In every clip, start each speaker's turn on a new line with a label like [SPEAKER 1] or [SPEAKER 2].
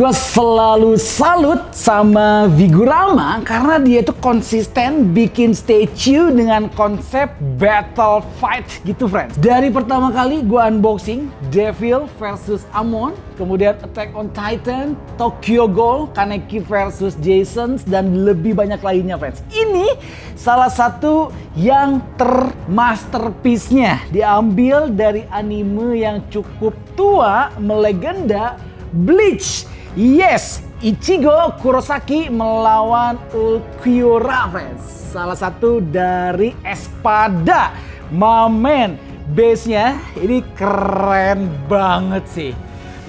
[SPEAKER 1] gue selalu salut sama Vigurama karena dia tuh konsisten bikin statue dengan konsep battle fight gitu friends. Dari pertama kali gue unboxing Devil versus Amon, kemudian Attack on Titan, Tokyo Ghoul, Kaneki versus Jason, dan lebih banyak lainnya friends. Ini salah satu yang termasterpiece-nya diambil dari anime yang cukup tua, melegenda, Bleach. Yes, Ichigo Kurosaki melawan Ulquiorra friends. Salah satu dari Espada. Mamen, base-nya ini keren banget sih.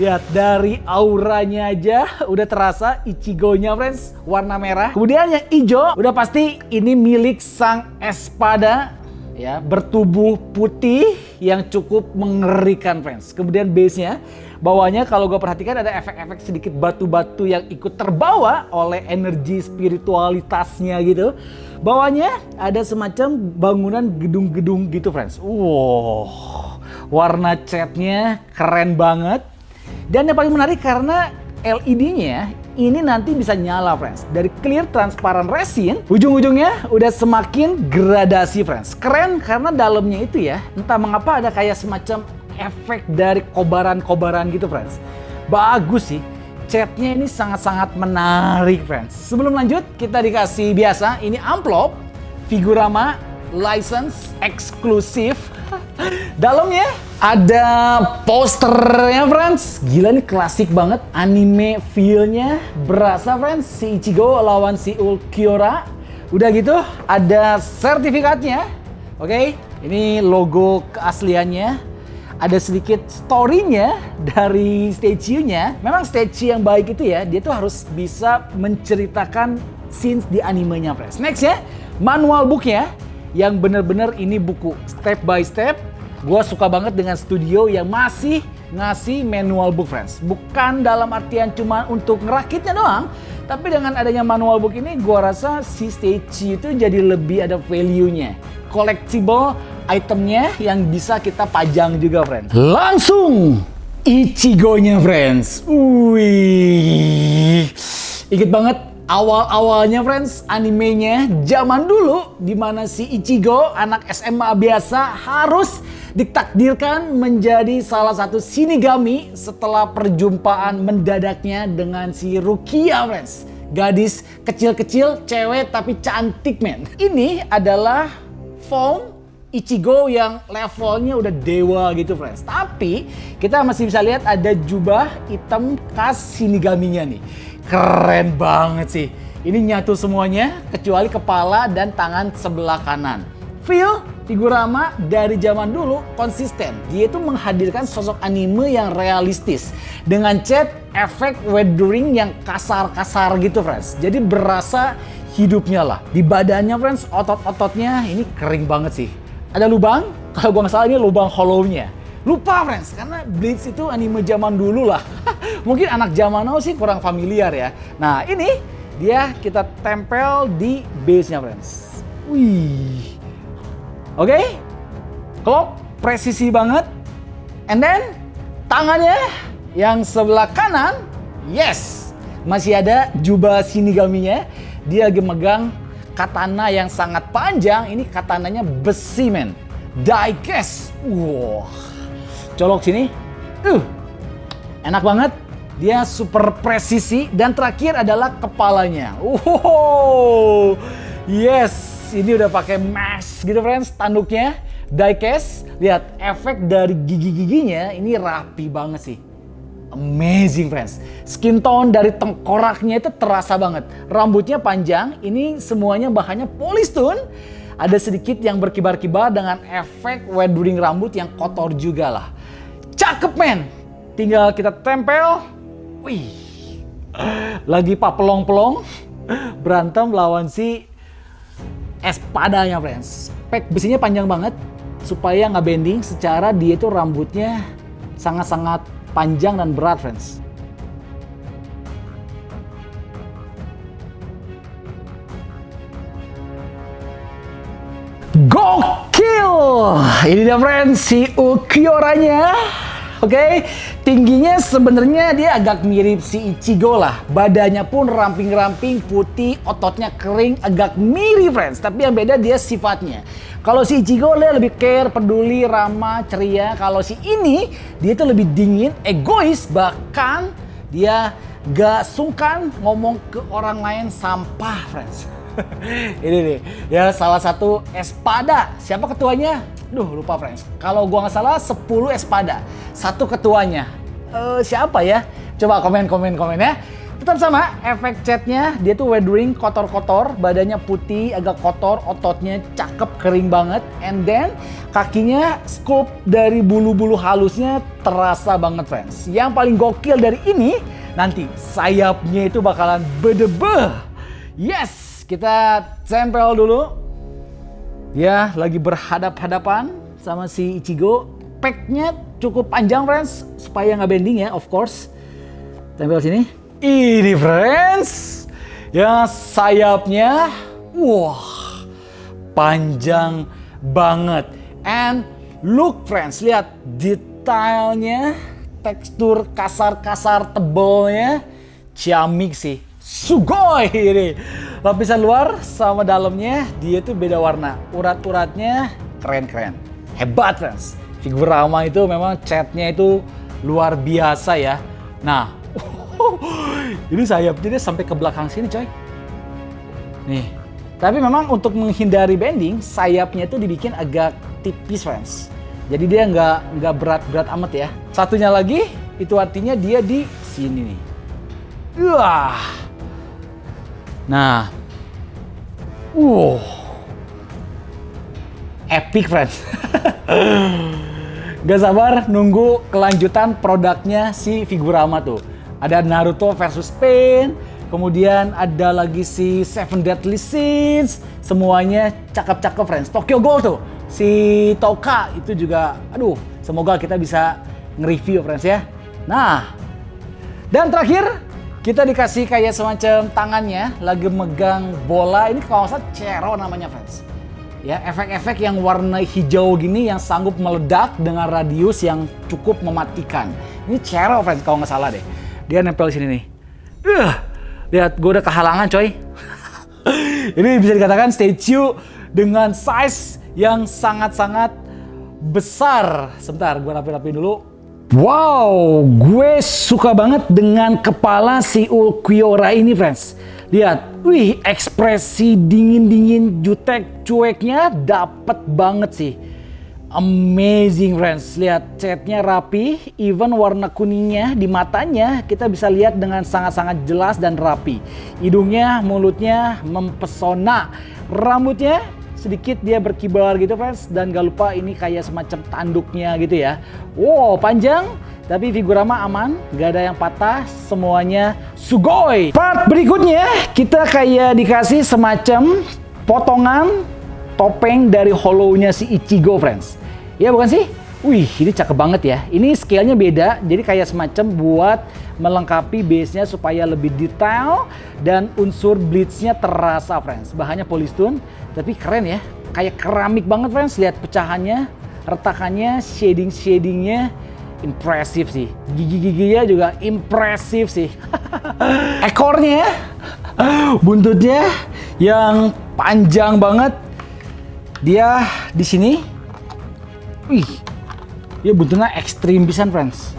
[SPEAKER 1] Lihat dari auranya aja udah terasa Ichigo-nya friends, warna merah. Kemudian yang hijau udah pasti ini milik sang Espada. Ya, bertubuh putih yang cukup mengerikan friends. Kemudian base-nya, bawahnya kalau gue perhatikan ada efek-efek sedikit batu-batu yang ikut terbawa oleh energi spiritualitasnya gitu. Bawahnya ada semacam bangunan gedung-gedung gitu friends. Wow, warna catnya keren banget. Dan yang paling menarik karena LED-nya ini nanti bisa nyala friends. Dari clear transparan resin, ujung-ujungnya udah semakin gradasi friends. Keren karena dalamnya itu ya, entah mengapa ada kayak semacam efek dari kobaran-kobaran gitu friends. Bagus sih, catnya ini sangat-sangat menarik friends. Sebelum lanjut, kita dikasih biasa, ini amplop Vigurama license eksklusif. Dalamnya ada posternya friends. Gila nih, klasik banget. Anime feel-nya berasa friends. Si Ichigo lawan si Ulquiorra. Udah gitu ada sertifikatnya. Oke, ini logo keasliannya. Ada sedikit story-nya dari statue-nya. Memang statue yang baik itu ya, dia tuh harus bisa menceritakan scenes di animenya friends. Next ya, manual book-nya. Yang bener-bener ini buku step by step. Gue suka banget dengan studio yang masih ngasih manual book friends. Bukan dalam artian cuma untuk ngerakitnya doang, tapi dengan adanya manual book ini gue rasa si statue itu jadi lebih ada value-nya. Collectible itemnya yang bisa kita pajang juga friends. Langsung Ichigo-nya friends. Wih, inget banget awal-awalnya friends, animenya zaman dulu di mana si Ichigo, anak SMA biasa, harus ditakdirkan menjadi salah satu Shinigami setelah perjumpaan mendadaknya dengan si Rukia friends. Gadis kecil-kecil, cewek tapi cantik men. Ini adalah form Ichigo yang levelnya udah dewa gitu friends. Tapi kita masih bisa lihat ada jubah hitam khas Shinigaminya nih. Keren banget sih. Ini nyatu semuanya kecuali kepala dan tangan sebelah kanan. Feel Vigurama dari zaman dulu konsisten. Dia itu menghadirkan sosok anime yang realistis dengan cat efek weathering yang kasar-kasar gitu friends. Jadi berasa hidupnya lah. Di badannya friends, otot-ototnya ini kering banget sih. Ada lubang, kalau gua nggak salah ini lubang hollow-nya. Lupa friends, karena Bleach itu anime zaman dulu lah. Mungkin anak zaman now sih kurang familiar ya. Nah ini dia kita tempel di base-nya friends. Wih. Oke, klop presisi banget. And then tangannya yang sebelah kanan, yes, masih ada jubah Shinigaminya. Dia lagi megang katana yang sangat panjang. Ini katananya besi men, diecast. Wow, colok sini, enak banget. Dia super presisi. Dan terakhir adalah kepalanya. Wow, yes. Ini udah pakai mask gitu friends, tanduknya diecast. Lihat efek dari gigi-giginya ini rapi banget sih. Amazing friends. Skin tone dari tengkoraknya itu terasa banget. Rambutnya panjang, ini semuanya bahannya polystone. Ada sedikit yang berkibar-kibar dengan efek weathering rambut yang kotor juga lah. Cakep men. Tinggal kita tempel. Wih. Lagi papelong-pelong berantem lawan si Espadanya friends. Spek besinya panjang banget supaya nggak bending. Secara dia itu rambutnya sangat-sangat panjang dan berat friends. Gokil! Ini dia friends, si Ulquiorra-nya. Oke, tingginya sebenarnya dia agak mirip si Ichigo lah. Badannya pun ramping-ramping, putih, ototnya kering, agak mirip friends. Tapi yang beda dia sifatnya. Kalau si Ichigo dia lebih care, peduli, ramah, ceria. Kalau si ini dia tuh lebih dingin, egois, bahkan dia gak sungkan ngomong ke orang lain sampah friends. Ini nih, ya salah satu Espada. Siapa ketuanya? Duh, lupa friends. Kalau gua nggak salah 10 Espada. Satu ketuanya. Siapa ya? Coba komen ya. Tetap sama, efek catnya dia tuh weathering kotor-kotor, badannya putih, agak kotor, ototnya cakep, kering banget. And then kakinya sculpt dari bulu-bulu halusnya terasa banget friends. Yang paling gokil dari ini, nanti sayapnya itu bakalan bedebeh. Yes, kita tempel dulu. Dia lagi berhadap-hadapan sama si Ichigo. Packnya cukup panjang friends, supaya nggak bending ya, of course. Tempel sini. Ini friends, ya sayapnya, wah, panjang banget. And look friends, lihat detailnya, tekstur kasar-kasar tebalnya, ciamik sih. Sugoi ini. Lapisan luar sama dalamnya dia tuh beda warna. Urat-uratnya keren-keren. Hebat friends. Figurama itu memang catnya itu luar biasa ya. Nah, ini sayapnya dia sampai ke belakang sini coy. Nih. Tapi memang untuk menghindari bending, sayapnya itu dibikin agak tipis friends. Jadi dia nggak berat-berat amat ya. Satunya lagi, itu artinya dia di sini nih. Wah. Nah, epic friends. Gak sabar nunggu kelanjutan produknya si Figurama tuh. Ada Naruto versus Pain, kemudian ada lagi si Seven Deadly Sins, semuanya cakep-cakep friends. Tokyo Ghoul tuh, si Toka itu juga, aduh, semoga kita bisa nge-review friends ya. Nah, dan terakhir, kita dikasih kayak semacam tangannya lagi megang bola. Ini kalau nggak salah Chero namanya friends. Ya, efek-efek yang warna hijau gini yang sanggup meledak dengan radius yang cukup mematikan. Ini Chero friends kalau nggak salah deh. Dia nempel di sini nih. Lihat, gue udah kehalangan coy. Ini bisa dikatakan statue dengan size yang sangat-sangat besar. Sebentar, gue rapi-rapi dulu. Wow, gue suka banget dengan kepala si Ulquiorra ini friends. Lihat, wih, ekspresi dingin-dingin jutek cueknya dapet banget sih. Amazing friends, lihat catnya rapi, even warna kuningnya di matanya kita bisa lihat dengan sangat-sangat jelas dan rapi. Hidungnya, mulutnya mempesona, rambutnya sedikit dia berkibar gitu friends, dan gak lupa ini kayak semacam tanduknya gitu ya. Wow, panjang tapi Figurama aman, gak ada yang patah, semuanya sugoi. Part berikutnya kita kayak dikasih semacam potongan topeng dari hollow-nya si Ichigo friends. Ya bukan sih? Wih, ini cakep banget ya. Ini scale-nya beda, jadi kayak semacam buat melengkapi base-nya supaya lebih detail dan unsur bleach-nya terasa friends. Bahannya polystone, tapi keren ya. Kayak keramik banget friends. Lihat pecahannya, retakannya, shading-shadingnya impresif sih. Gigi-giginya juga impresif sih. Ekornya, buntutnya yang panjang banget. Dia di sini. Wih, ya buntutnya ekstrim pisan friends.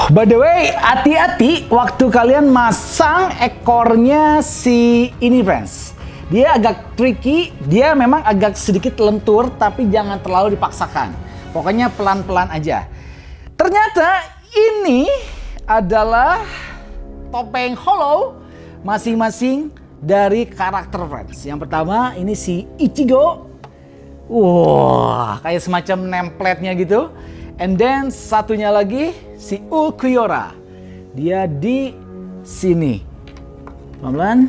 [SPEAKER 1] By the way, hati-hati waktu kalian masang ekornya si ini friends. Dia agak tricky, dia memang agak sedikit lentur, tapi jangan terlalu dipaksakan. Pokoknya pelan-pelan aja. Ternyata ini adalah topeng hollow masing-masing dari karakter friends. Yang pertama ini si Ichigo. Wah, kayak semacam template-nya gitu. And then satunya lagi si Ulquiorra. Dia di sini. Pelan-pelan.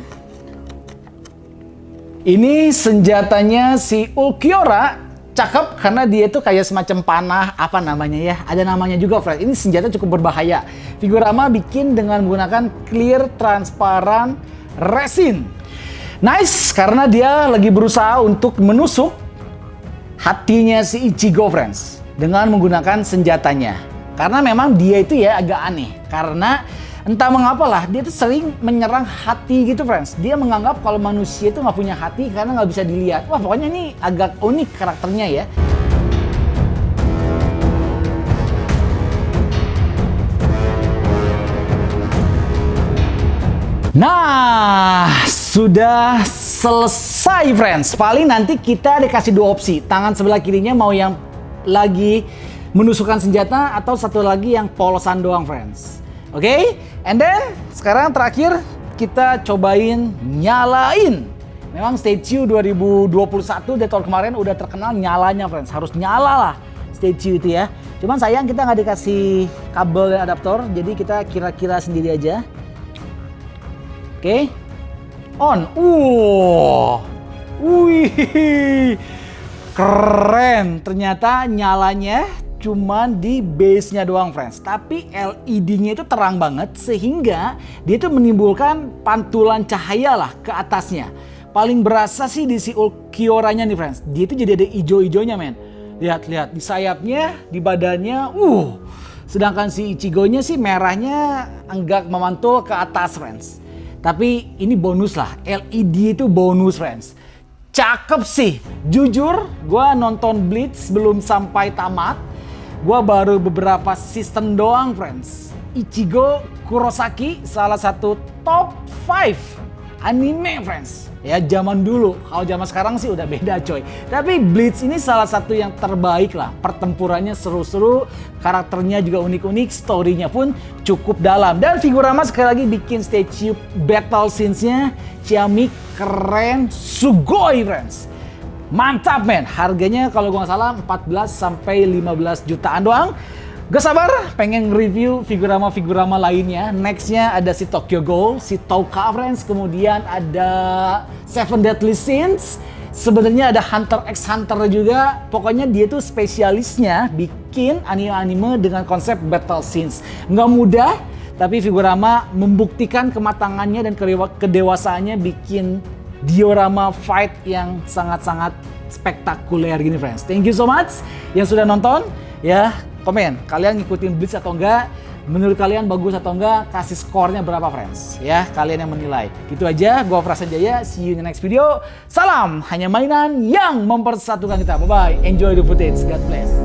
[SPEAKER 1] Ini senjatanya si Ulquiorra. Cakep karena dia itu kayak semacam panah, apa namanya ya? Ada namanya juga, friend. Ini senjata cukup berbahaya. Figurama bikin dengan menggunakan clear transparan resin. Nice, karena dia lagi berusaha untuk menusuk hatinya si Ichigo, friends, dengan menggunakan senjatanya. Karena memang dia itu ya agak aneh. Karena entah mengapalah dia tuh sering menyerang hati gitu friends. Dia menganggap kalau manusia itu nggak punya hati karena nggak bisa dilihat. Wah pokoknya ini agak unik karakternya ya. Nah, sudah selesai friends. Paling nanti kita dikasih dua opsi. Tangan sebelah kirinya mau yang lagi menusukkan senjata atau satu lagi yang polosan doang friends. Oke? And then sekarang terakhir kita cobain nyalain. Memang statue 2021 di tahun kemarin udah terkenal nyalanya friends. Harus nyala lah statue itu ya. Cuman sayang kita nggak dikasih kabel dan adaptor. Jadi kita kira-kira sendiri aja. Oke, on. Wih, keren. Ternyata nyalanya cuman di base-nya doang friends. Tapi LED-nya itu terang banget sehingga dia itu menimbulkan pantulan cahaya lah ke atasnya. Paling berasa sih di si Ulquiorra-nya nih friends. Dia itu jadi ada ijo-ijonya men. Lihat di sayapnya, di badannya. Sedangkan si Ichigo-nya sih merahnya enggak memantul ke atas friends. Tapi ini bonus lah, LED itu bonus friends. Cakep sih, jujur gue nonton Bleach belum sampai tamat. Gue baru beberapa season doang friends. Ichigo Kurosaki salah satu top 5 anime friends. Ya zaman dulu, kalau zaman sekarang sih udah beda coy. Tapi Bleach ini salah satu yang terbaik lah. Pertempurannya seru-seru, karakternya juga unik-unik, story-nya pun cukup dalam. Dan Figurama sekali lagi bikin statue battle scenes-nya ciamik, keren, sugoi friends. Mantap men, harganya kalau gue nggak salah 14 sampai 15 jutaan doang. Gak sabar pengen review Figurama lainnya. Nextnya ada si Tokyo Ghoul, si Touka friends, kemudian ada Seven Deadly Sins. Sebenarnya ada Hunter x Hunter juga. Pokoknya dia tuh spesialisnya bikin anime-anime dengan konsep battle scenes. Nggak mudah, tapi Figurama membuktikan kematangannya dan kedewasaannya bikin diorama fight yang sangat-sangat spektakuler gini friends. Thank you so much yang sudah nonton ya. Komen, kalian ngikutin Bleach atau enggak? Menurut kalian bagus atau enggak? Kasih skornya berapa friends? Ya, kalian yang menilai. Gitu aja, gua Prasenjaya, see you in the next video. Salam, hanya mainan yang mempersatukan kita. Bye-bye, enjoy the footage, God bless.